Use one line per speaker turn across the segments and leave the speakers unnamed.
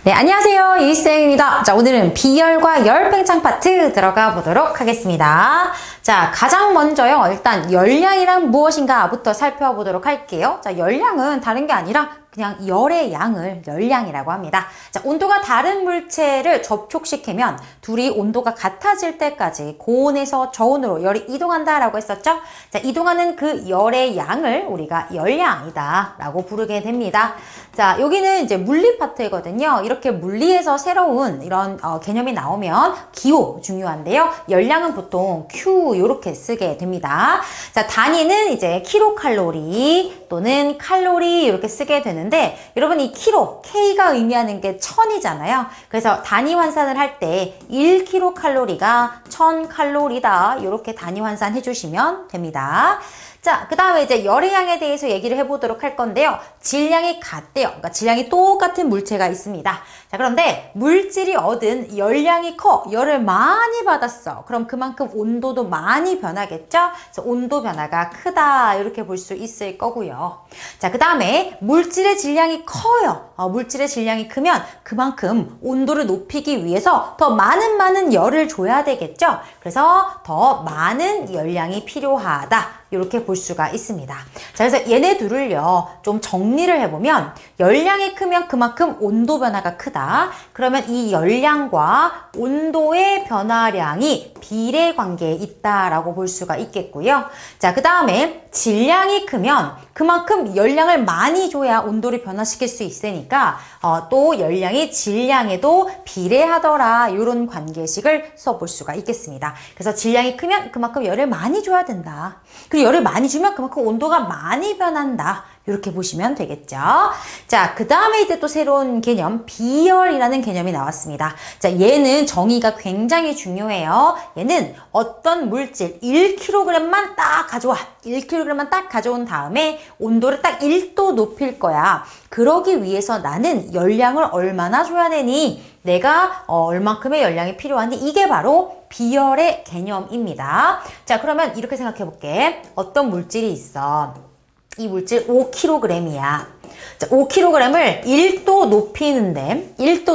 네, 안녕하세요. 이쌤입니다. 자, 오늘은 비열과 열 팽창 파트 들어가 보도록 하겠습니다. 자, 가장 먼저요. 일단 열량이란 무엇인가부터 살펴보도록 할게요. 자, 열량은 다른 게 아니라 그냥 열의 양을 열량이라고 합니다. 자, 온도가 다른 물체를 접촉시키면 둘이 온도가 같아질 때까지 고온에서 저온으로 열이 이동한다라고 했었죠? 자, 이동하는 그 열의 양을 우리가 열량이다 라고 부르게 됩니다. 자, 여기는 이제 물리 파트거든요. 이렇게 물리에서 새로운 이런 개념이 나오면 기호 중요한데요. 열량은 보통 Q 이렇게 쓰게 됩니다. 자, 단위는 이제 킬로칼로리 또는 칼로리 이렇게 쓰게 되는데 여러분 이 킬로, K가 의미하는 게 1000이잖아요. 그래서 단위 환산을 할 때 1킬로칼로리가 1000칼로리다 이렇게 단위 환산해 주시면 됩니다. 자, 그 다음에 이제 열의 양에 대해서 얘기를 해보도록 할 건데요. 질량이 같대요. 그러니까 질량이 똑같은 물체가 있습니다. 자, 그런데 물질이 얻은 열량이 커. 열을 많이 받았어. 그럼 그만큼 온도도 많이 변하겠죠? 그래서 온도 변화가 크다. 이렇게 볼 수 있을 거고요. 자, 그 다음에 물질의 질량이 커요. 물질의 질량이 크면 그만큼 온도를 높이기 위해서 더 많은 열을 줘야 되겠죠? 그래서 더 많은 열량이 필요하다. 이렇게 볼 수가 있습니다. 자, 그래서 얘네 둘을요, 좀 정리를 해보면, 열량이 크면 그만큼 온도 변화가 크다. 그러면 이 열량과 온도의 변화량이 비례 관계에 있다라고 볼 수가 있겠고요. 자, 그 다음에 질량이 크면 그만큼 열량을 많이 줘야 온도를 변화시킬 수 있으니까, 또 열량이 질량에도 비례하더라. 이런 관계식을 써볼 수가 있겠습니다. 그래서 질량이 크면 그만큼 열을 많이 줘야 된다. 그리고 열을 많이 주면 그만큼 온도가 많이 변한다. 이렇게 보시면 되겠죠. 자, 그 다음에 이제 또 새로운 개념, 비열이라는 개념이 나왔습니다. 자, 얘는 정의가 굉장히 중요해요. 얘는 어떤 물질 1kg만 딱 가져와. 1kg만 딱 가져온 다음에 온도를 딱 1도 높일 거야. 그러기 위해서 나는 열량을 얼마나 줘야 되니? 내가 얼만큼의 열량이 필요한지 이게 바로 비열의 개념입니다. 자, 그러면 이렇게 생각해 볼게. 어떤 물질이 있어. 이 물질 5kg이야. 자, 5kg을 1도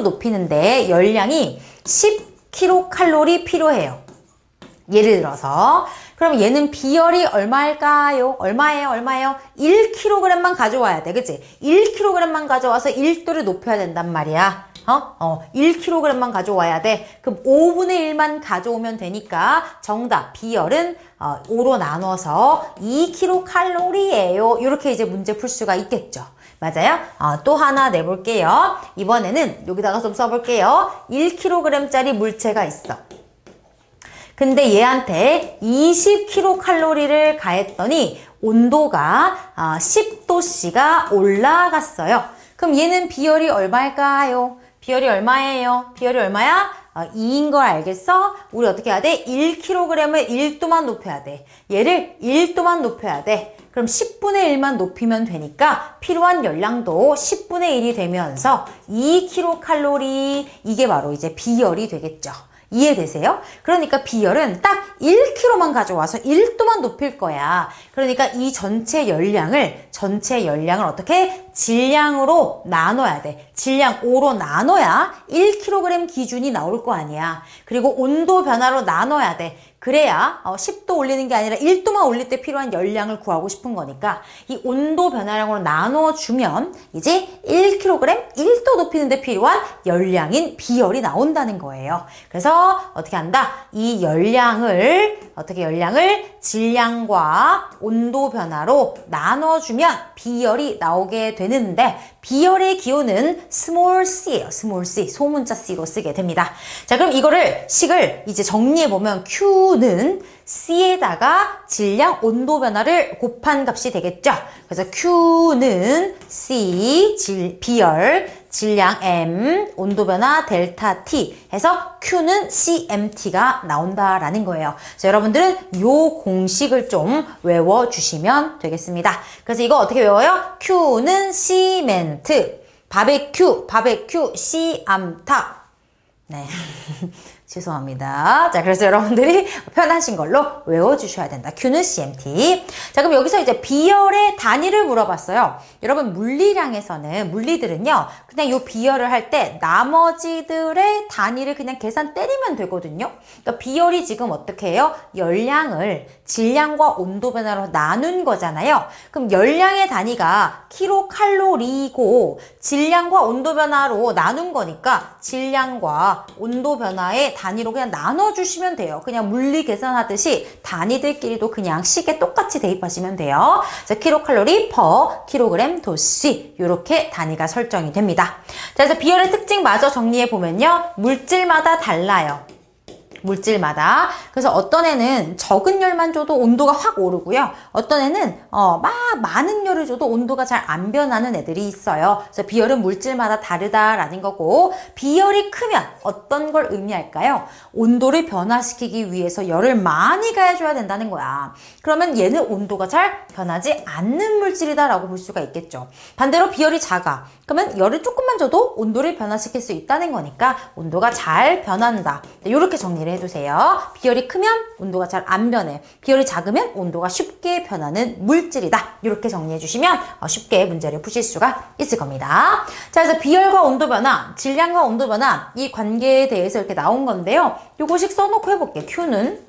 높이는데 열량이 10kcal 필요해요. 예를 들어서 그럼 얘는 비열이 얼마일까요? 얼마예요? 1kg만 가져와야 돼. 그치? 1kg만 가져와서 1도를 높여야 된단 말이야. 1kg만 가져와야 돼. 그럼 5분의 1만 가져오면 되니까 정답 비열은 5로 나눠서 2kcal예요. 이렇게 이제 문제 풀 수가 있겠죠. 맞아요? 또 하나 내볼게요. 이번에는 여기다가 좀 써볼게요. 1kg짜리 물체가 있어. 근데 얘한테 20kcal를 가했더니 온도가 10도씨가 올라갔어요. 그럼 얘는 비열이 얼마일까요? 비열이 얼마예요? 비열이 얼마야? 2인 걸 알겠어? 우리 어떻게 해야 돼? 1kg을 1도만 높여야 돼. 얘를 1도만 높여야 돼. 그럼 10분의 1만 높이면 되니까 필요한 열량도 10분의 1이 되면서 2kcal 이게 바로 이제 비열이 되겠죠. 이해되세요? 그러니까 비열은 딱 1kg만 가져와서 1도만 높일 거야. 그러니까 이 전체 열량을 어떻게? 질량으로 나눠야 돼. 질량 5로 나눠야 1kg 기준이 나올 거 아니야. 그리고 온도 변화로 나눠야 돼. 그래야 10도 올리는 게 아니라 1도만 올릴 때 필요한 열량을 구하고 싶은 거니까 이 온도 변화량으로 나눠주면 이제 1kg 1도 높이는 데 필요한 열량인 비열이 나온다는 거예요. 그래서 어떻게 한다? 이 열량을 질량과 온도 변화로 나눠주면 비열이 나오게 되는데 비열의 기호는 small c예요. small c. 소문자 c로 쓰게 됩니다. 자, 그럼 식을 이제 정리해보면 Q는 C에다가 질량, 온도 변화를 곱한 값이 되겠죠. 그래서 Q는 C, 비열, 질량 M, 온도 변화 델타 T 해서 Q는 CMT가 나온다라는 거예요. 자, 여러분들은 요 공식을 좀 외워주시면 되겠습니다. 그래서 이거 어떻게 외워요? Q는 시멘트, 바베큐, 씨암탉. 네. 죄송합니다. 자, 그래서 여러분들이 편하신 걸로 외워주셔야 된다. Q는 CMT. 자, 그럼 여기서 이제 비열의 단위를 물어봤어요. 여러분, 물리량에서는, 그냥 요 비열을 할 때 나머지들의 단위를 그냥 계산 때리면 되거든요. 그러니까 비열이 지금 어떻게 해요? 열량을 질량과 온도 변화로 나눈 거잖아요. 그럼 열량의 단위가 킬로칼로리고 질량과 온도 변화로 나눈 거니까 질량과 온도 변화의 단위로 그냥 나눠주시면 돼요. 그냥 물리 계산하듯이 단위들끼리도 그냥 식에 똑같이 대입하시면 돼요. 자, 킬로칼로리 per 킬로그램 도시 이렇게 단위가 설정이 됩니다. 자, 그래서 비열의 특징 마저 정리해 보면요. 물질마다 달라요. 물질마다. 그래서 어떤 애는 적은 열만 줘도 온도가 확 오르고요. 어떤 애는 많은 열을 줘도 온도가 잘 안 변하는 애들이 있어요. 그래서 비열은 물질마다 다르다라는 거고, 비열이 크면 어떤 걸 의미할까요? 온도를 변화시키기 위해서 열을 많이 가해줘야 된다는 거야. 그러면 얘는 온도가 잘 변하지 않는 물질이다라고 볼 수가 있겠죠. 반대로 비열이 작아. 그러면 열을 조금만 줘도 온도를 변화시킬 수 있다는 거니까 온도가 잘 변한다. 이렇게 정리를 해두세요. 비열이 크면 온도가 잘 안 변해. 비열이 작으면 온도가 쉽게 변하는 물질이다. 이렇게 정리해 주시면 쉽게 문제를 푸실 수가 있을 겁니다. 자, 그래서 비열과 온도 변화, 질량과 온도 변화 이 관계에 대해서 이렇게 나온 건데요. 요거식 써놓고 해볼게요. Q는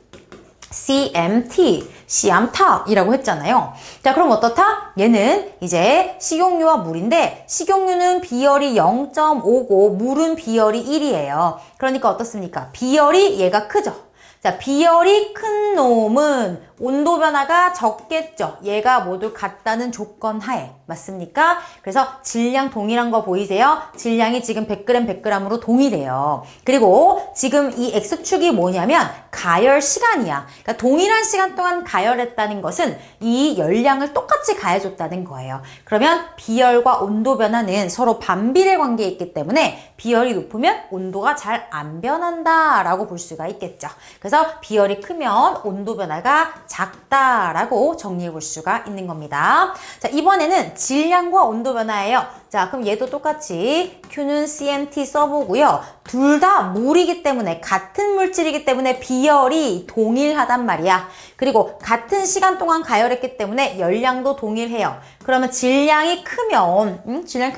CMT, 시암탑이라고 했잖아요. 자, 그럼 어떻다? 얘는 이제 식용유와 물인데 식용유는 비열이 0.5고 물은 비열이 1이에요. 그러니까 어떻습니까? 비열이 얘가 크죠? 자, 비열이 큰 놈은 온도 변화가 적겠죠. 얘가 모두 같다는 조건 하에. 맞습니까? 그래서 질량 동일한 거 보이세요? 질량이 지금 100g, 100g으로 동일해요. 그리고 지금 이 X축이 뭐냐면 가열 시간이야. 그러니까 동일한 시간 동안 가열했다는 것은 이 열량을 똑같이 가해줬다는 거예요. 그러면 비열과 온도 변화는 서로 반비례 관계에 있기 때문에 비열이 높으면 온도가 잘 안 변한다라고 볼 수가 있겠죠. 그래서 비열이 크면 온도 변화가 작다라고 정리해 볼 수가 있는 겁니다. 자, 이번에는 질량과 온도 변화예요. 자, 그럼 얘도 똑같이 Q는 CMT 써보고요. 둘 다 물이기 때문에 같은 물질이기 때문에 비열이 동일하단 말이야. 그리고 같은 시간 동안 가열했기 때문에 열량도 동일해요. 그러면 질량이 크면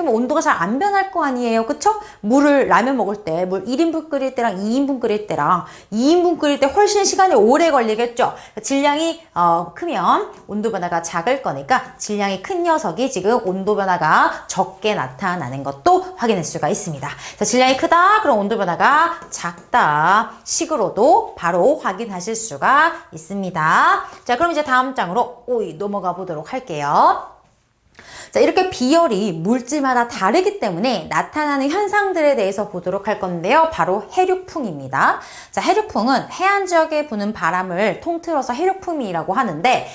온도가 잘 안 변할 거 아니에요. 그쵸? 물을 라면 먹을 때 물 1인분 끓일 때랑 2인분 끓일 때랑 2인분 끓일 때 훨씬 시간이 오래 걸리겠죠? 질량이 크면 온도 변화가 작을 거니까 질량이 큰 녀석이 지금 온도 변화가 적게 나타나는 것도 확인할 수가 있습니다. 자, 질량이 크다. 그럼 온도 변화가 작다. 식으로도 바로 확인하실 수가 있습니다. 자, 그럼 이제 다음 장으로 넘어가 보도록 할게요. 자, 이렇게 비열이 물질마다 다르기 때문에 나타나는 현상들에 대해서 보도록 할 건데요. 바로 해류풍입니다. 자, 해류풍은 해안 지역에 부는 바람을 통틀어서 해류풍이라고 하는데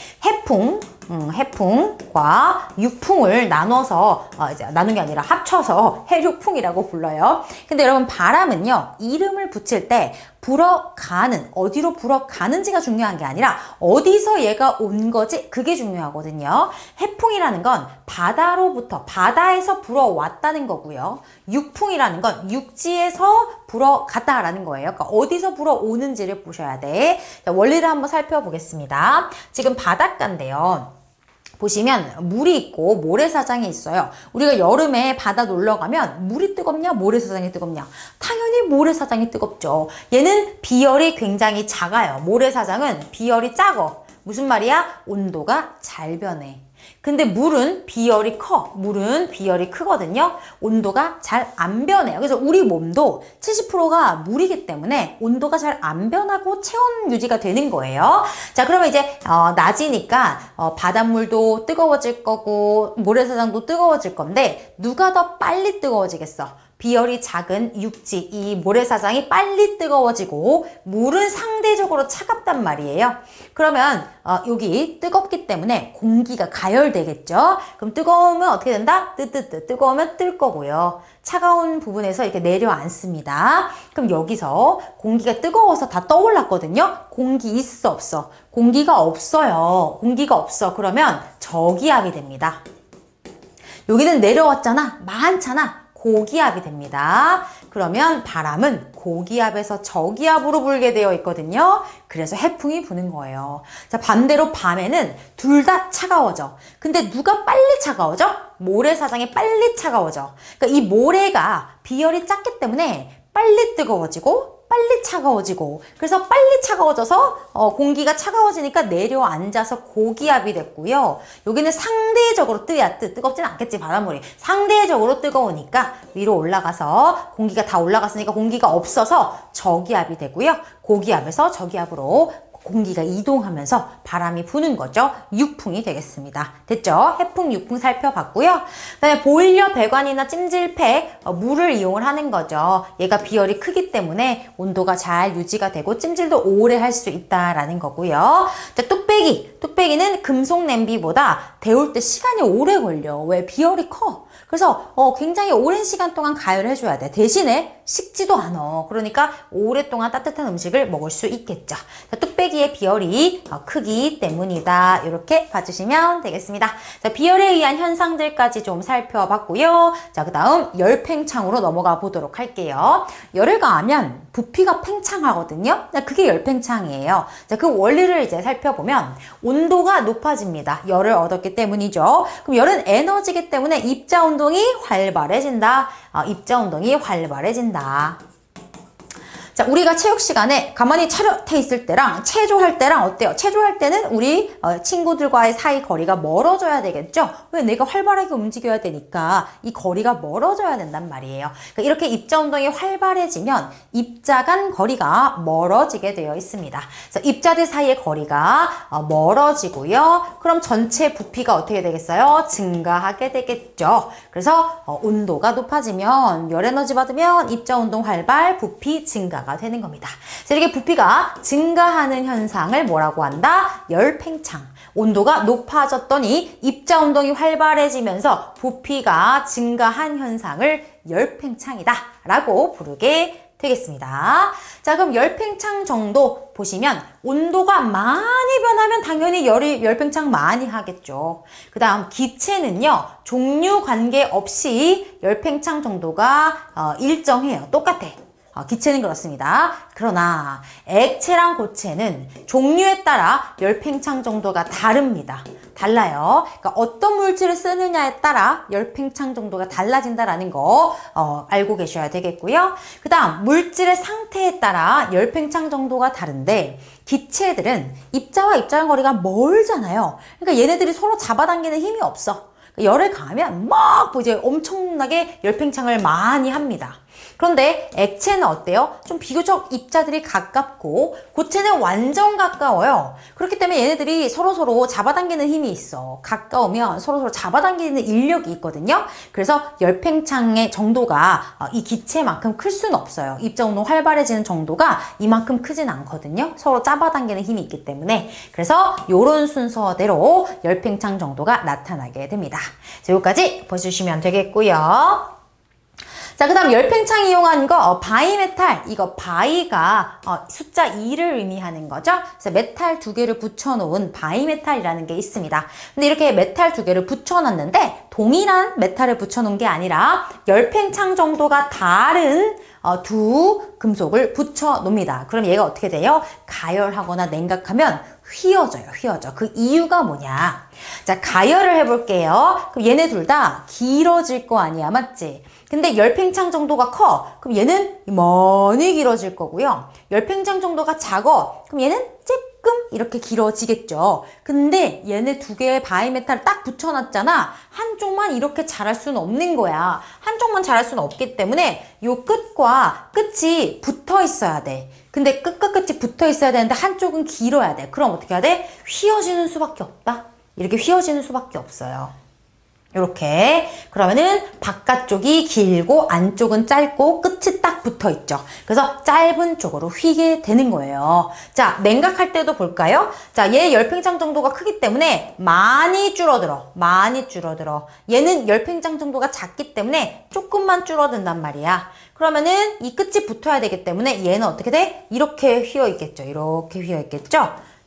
해풍과 육풍을 나눠서 이제 나눈 게 아니라 합쳐서 해류풍이라고 불러요. 근데 여러분 바람은요. 이름을 붙일 때 불어가는, 어디로 불어가는지가 중요한 게 아니라 어디서 얘가 온 거지? 그게 중요하거든요. 해풍이라는 건 바다에서 불어왔다는 거고요. 육풍이라는 건 육지에서 불어갔다라는 거예요. 그러니까 어디서 불어오는지를 보셔야 돼. 자, 원리를 한번 살펴보겠습니다. 지금 바닷가인데요. 보시면 물이 있고 모래사장이 있어요. 우리가 여름에 바다 놀러 가면 물이 뜨겁냐 모래사장이 뜨겁냐? 당연히 모래사장이 뜨겁죠. 얘는 비열이 굉장히 작아요. 모래사장은 비열이 작어. 무슨 말이야? 온도가 잘 변해. 근데 물은 비열이 커. 물은 비열이 크거든요. 온도가 잘 안 변해요. 그래서 우리 몸도 70%가 물이기 때문에 온도가 잘 안 변하고 체온 유지가 되는 거예요. 자, 그러면 이제 낮이니까 바닷물도 뜨거워질 거고 모래사장도 뜨거워질 건데 누가 더 빨리 뜨거워지겠어? 비열이 작은 육지, 이 모래사장이 빨리 뜨거워지고 물은 상대적으로 차갑단 말이에요. 그러면 여기 뜨겁기 때문에 공기가 가열되겠죠. 그럼 뜨거우면 어떻게 된다? 뜨거우면 뜰 거고요. 차가운 부분에서 이렇게 내려앉습니다. 그럼 여기서 공기가 뜨거워서 다 떠올랐거든요. 공기 있어 없어? 공기가 없어요. 공기가 없어. 그러면 저기압이 됩니다. 여기는 내려왔잖아. 많잖아. 고기압이 됩니다. 그러면 바람은 고기압에서 저기압으로 불게 되어 있거든요. 그래서 해풍이 부는 거예요. 자, 반대로 밤에는 둘 다 차가워져. 근데 누가 빨리 차가워져? 모래사장이 빨리 차가워져. 그러니까 이 모래가 비열이 작기 때문에 빨리 뜨거워지고 빨리 차가워지고, 그래서 빨리 차가워져서 공기가 차가워지니까 내려앉아서 고기압이 됐고요. 여기는 상대적으로 뜨겁진 않겠지, 바닷물이. 상대적으로 뜨거우니까 위로 올라가서 공기가 다 올라갔으니까 공기가 없어서 저기압이 되고요. 고기압에서 저기압으로 공기가 이동하면서 바람이 부는 거죠. 육풍이 되겠습니다. 됐죠? 해풍, 육풍 살펴봤고요. 그다음에 보일러, 배관이나 찜질팩, 물을 이용을 하는 거죠. 얘가 비열이 크기 때문에 온도가 잘 유지가 되고 찜질도 오래 할 수 있다라는 거고요. 자, 뚝배기는 금속 냄비보다 데울 때 시간이 오래 걸려. 왜? 비열이 커. 그래서 굉장히 오랜 시간 동안 가열을 해줘야 돼. 대신에 식지도 않아. 그러니까 오랫동안 따뜻한 음식을 먹을 수 있겠죠. 자, 뚝배기의 비열이 크기 때문이다. 이렇게 봐주시면 되겠습니다. 자, 비열에 의한 현상들까지 좀 살펴봤고요. 자, 그 다음 열팽창으로 넘어가 보도록 할게요. 열을 가하면 부피가 팽창하거든요. 자, 그게 열팽창이에요. 자, 그 원리를 이제 살펴보면 온도가 높아집니다. 열을 얻었기 때문이죠. 그럼 열은 에너지이기 때문에 입자 운동이 활발해진다. 입자 운동이 활발해진다. 자, 우리가 체육 시간에 가만히 차렷해 있을 때랑 체조할 때랑 어때요? 체조할 때는 우리 친구들과의 사이 거리가 멀어져야 되겠죠? 왜? 내가 활발하게 움직여야 되니까 이 거리가 멀어져야 된단 말이에요. 그러니까 이렇게 입자 운동이 활발해지면 입자 간 거리가 멀어지게 되어 있습니다. 그래서 입자들 사이의 거리가 멀어지고요. 그럼 전체 부피가 어떻게 되겠어요? 증가하게 되겠죠. 그래서 온도가 높아지면 열 에너지 받으면 입자 운동 활발, 부피 증가 가 되는 겁니다. 그래서 이렇게 부피가 증가하는 현상을 뭐라고 한다? 열팽창. 온도가 높아졌더니 입자 운동이 활발해지면서 부피가 증가한 현상을 열팽창이다 라고 부르게 되겠습니다. 자, 그럼 열팽창 정도 보시면 온도가 많이 변하면 당연히 열팽창 많이 하겠죠. 그 다음 기체는요, 종류 관계없이 열팽창 정도가 일정해요. 똑같아. 기체는 그렇습니다. 그러나 액체랑 고체는 종류에 따라 열팽창 정도가 다릅니다. 달라요. 그러니까 어떤 물질을 쓰느냐에 따라 열팽창 정도가 달라진다라는 거 알고 계셔야 되겠고요. 그 다음 물질의 상태에 따라 열팽창 정도가 다른데 기체들은 입자와 입자간 거리가 멀잖아요. 그러니까 얘네들이 서로 잡아당기는 힘이 없어. 열을 가하면 막 이제 엄청나게 열팽창을 많이 합니다. 그런데 액체는 어때요? 좀 비교적 입자들이 가깝고 고체는 완전 가까워요. 그렇기 때문에 얘네들이 서로서로 잡아당기는 힘이 있어. 가까우면 서로서로 잡아당기는 인력이 있거든요. 그래서 열팽창의 정도가 이 기체만큼 클 수는 없어요. 입자 운동 활발해지는 정도가 이만큼 크진 않거든요. 서로 잡아당기는 힘이 있기 때문에. 그래서 이런 순서대로 열팽창 정도가 나타나게 됩니다. 자, 여기까지 보시면 되겠고요. 자, 그 다음 열팽창 이용한 거 바이메탈. 이거 바이가 숫자 2를 의미하는 거죠. 그래서 메탈 2개를 붙여놓은 바이메탈이라는 게 있습니다. 근데 이렇게 메탈 2개를 붙여놨는데 동일한 메탈을 붙여놓은 게 아니라 열팽창 정도가 다른 두 금속을 붙여놓습니다. 그럼 얘가 어떻게 돼요? 가열하거나 냉각하면 휘어져요. 그 이유가 뭐냐? 자, 가열을 해볼게요. 그럼 얘네 둘 다 길어질 거 아니야, 맞지? 근데 열팽창 정도가 커. 그럼 얘는 많이 길어질 거고요. 열팽창 정도가 작아. 그럼 얘는 조금 이렇게 길어지겠죠. 근데 얘네 두 개의 바이메탈을 딱 붙여놨잖아. 한쪽만 이렇게 자랄 수는 없는 거야. 한쪽만 자랄 수는 없기 때문에 요 끝과 끝이 붙어 있어야 돼. 근데 끝과 끝이 붙어 있어야 되는데 한쪽은 길어야 돼. 그럼 어떻게 해야 돼? 휘어지는 수밖에 없다. 이렇게 휘어지는 수밖에 없어요. 이렇게. 그러면은 바깥쪽이 길고 안쪽은 짧고 끝이 딱 붙어 있죠. 그래서 짧은 쪽으로 휘게 되는 거예요. 자, 냉각할 때도 볼까요? 자, 얘 열팽창 정도가 크기 때문에 많이 줄어들어. 얘는 열팽창 정도가 작기 때문에 조금만 줄어든단 말이야. 그러면은 이 끝이 붙어야 되기 때문에 얘는 어떻게 돼? 이렇게 휘어 있겠죠.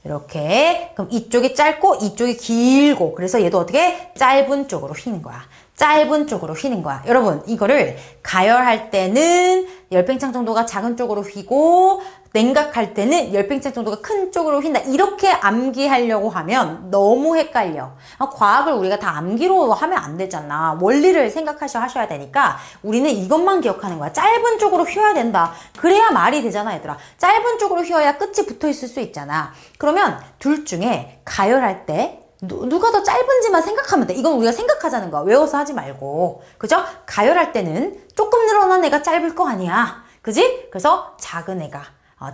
이렇게. 그럼 이쪽이 짧고 이쪽이 길고, 그래서 얘도 어떻게? 짧은 쪽으로 휘는 거야. 짧은 쪽으로 휘는 거야. 여러분, 이거를 가열할 때는 열팽창 정도가 작은 쪽으로 휘고 냉각할 때는 열팽창 정도가 큰 쪽으로 휜다. 이렇게 암기하려고 하면 너무 헷갈려. 과학을 우리가 다 암기로 하면 안 되잖아. 원리를 하셔야 되니까 우리는 이것만 기억하는 거야. 짧은 쪽으로 휘어야 된다. 그래야 말이 되잖아, 얘들아. 짧은 쪽으로 휘어야 끝이 붙어 있을 수 있잖아. 그러면 둘 중에 가열할 때 누가 더 짧은지만 생각하면 돼. 이건 우리가 생각하자는 거야. 외워서 하지 말고. 그죠? 가열할 때는 조금 늘어난 애가 짧을 거 아니야. 그지? 그래서 작은 애가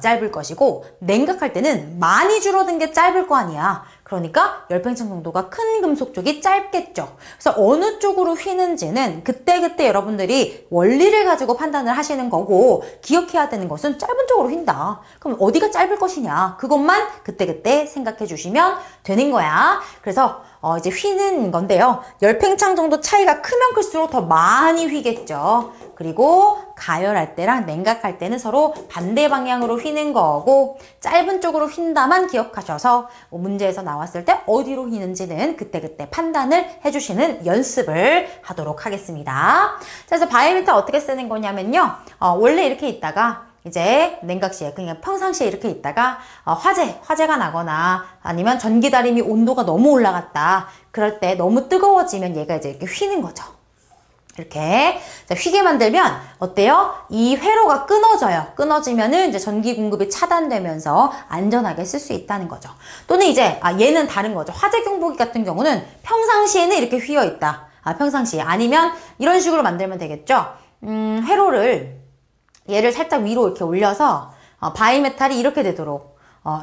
짧을 것이고, 냉각할 때는 많이 줄어든 게 짧을 거 아니야. 그러니까 열팽창 정도가 큰 금속 쪽이 짧겠죠. 그래서 어느 쪽으로 휘는지는 그때그때 여러분들이 원리를 가지고 판단을 하시는 거고, 기억해야 되는 것은 짧은 쪽으로 휜다. 그럼 어디가 짧을 것이냐, 그것만 그때그때 생각해 주시면 되는 거야. 그래서 이제 휘는 건데요. 열팽창 정도 차이가 크면 클수록 더 많이 휘겠죠. 그리고 가열할 때랑 냉각할 때는 서로 반대 방향으로 휘는 거고, 짧은 쪽으로 휜다만 기억하셔서 문제에서 나왔을 때 어디로 휘는지는 그때그때 판단을 해주시는 연습을 하도록 하겠습니다. 그래서 바이오미터 어떻게 쓰는 거냐면요. 원래 이렇게 있다가 이제 냉각시에, 그러니까 평상시에 이렇게 있다가 화재가 나거나 아니면 전기다림이 온도가 너무 올라갔다. 그럴 때 너무 뜨거워지면 얘가 이제 이렇게 휘는 거죠. 이렇게 휘게 만들면 어때요? 이 회로가 끊어져요. 끊어지면은 이제 전기 공급이 차단되면서 안전하게 쓸 수 있다는 거죠. 또는 이제 얘는 다른 거죠. 화재 경보기 같은 경우는 평상시에는 이렇게 휘어 있다. 평상시에. 아니면 이런 식으로 만들면 되겠죠. 회로를 얘를 살짝 위로 이렇게 올려서 바이메탈이 이렇게 되도록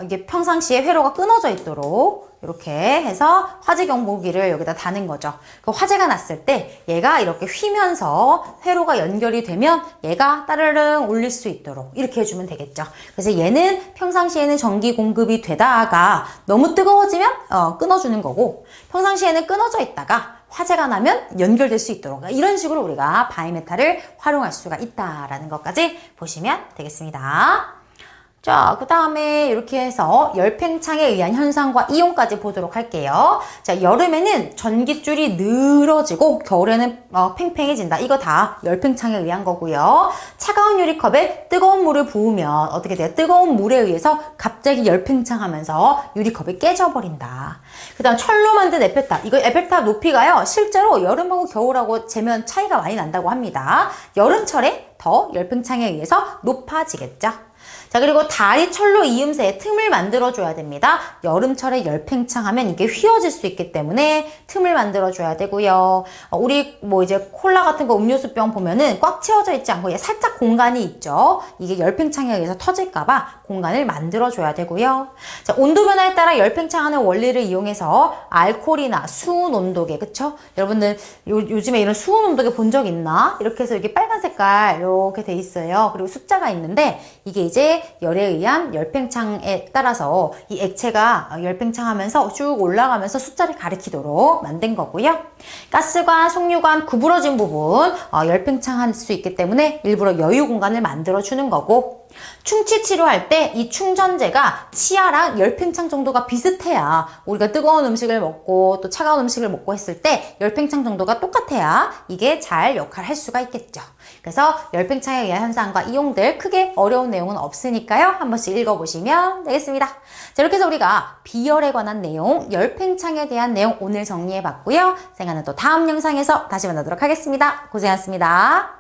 이게 평상시에 회로가 끊어져 있도록 이렇게 해서 화재 경보기를 여기다 다는 거죠. 그 화재가 났을 때 얘가 이렇게 휘면서 회로가 연결이 되면 얘가 따르릉 울릴 수 있도록 이렇게 해주면 되겠죠. 그래서 얘는 평상시에는 전기 공급이 되다가 너무 뜨거워지면 끊어주는 거고, 평상시에는 끊어져 있다가 화재가 나면 연결될 수 있도록, 이런 식으로 우리가 바이메탈을 활용할 수가 있다라는 것까지 보시면 되겠습니다. 자, 그 다음에 이렇게 해서 열팽창에 의한 현상과 이용까지 보도록 할게요. 자, 여름에는 전깃줄이 늘어지고 겨울에는 팽팽해진다. 이거 다 열팽창에 의한 거고요. 차가운 유리컵에 뜨거운 물을 부으면 어떻게 돼요? 뜨거운 물에 의해서 갑자기 열팽창하면서 유리컵이 깨져버린다. 그 다음 철로 만든 에펠탑. 이거 에펠탑 높이가요, 실제로 여름하고 겨울하고 재면 차이가 많이 난다고 합니다. 여름철에 더 열팽창에 의해서 높아지겠죠. 자, 그리고 다리 철로 이음새에 틈을 만들어줘야 됩니다. 여름철에 열팽창하면 이게 휘어질 수 있기 때문에 틈을 만들어줘야 되고요. 우리 이제 콜라 같은 거 음료수병 보면은 꽉 채워져 있지 않고 살짝 공간이 있죠. 이게 열팽창에 의해서 터질까봐 공간을 만들어줘야 되고요. 자, 온도 변화에 따라 열팽창하는 원리를 이용해서 알코올이나 수은 온도계, 그쵸? 여러분들 요즘에 이런 수은 온도계 본 적 있나? 이렇게 해서 이렇게 빨간 색깔 이렇게 돼 있어요. 그리고 숫자가 있는데 이게 이제 열에 의한 열팽창에 따라서 이 액체가 열팽창하면서 쭉 올라가면서 숫자를 가리키도록 만든 거고요. 가스관, 속유관 구부러진 부분 열팽창할 수 있기 때문에 일부러 여유 공간을 만들어주는 거고, 충치 치료할 때 이 충전재가 치아랑 열팽창 정도가 비슷해야, 우리가 뜨거운 음식을 먹고 또 차가운 음식을 먹고 했을 때 열팽창 정도가 똑같아야 이게 잘 역할을 할 수가 있겠죠. 그래서 열팽창에 의한 현상과 이용들, 크게 어려운 내용은 없으니까요. 한 번씩 읽어보시면 되겠습니다. 자, 이렇게 해서 우리가 비열에 관한 내용, 열팽창에 대한 내용 오늘 정리해봤고요. 생각은 또 다음 영상에서 다시 만나도록 하겠습니다. 고생하셨습니다.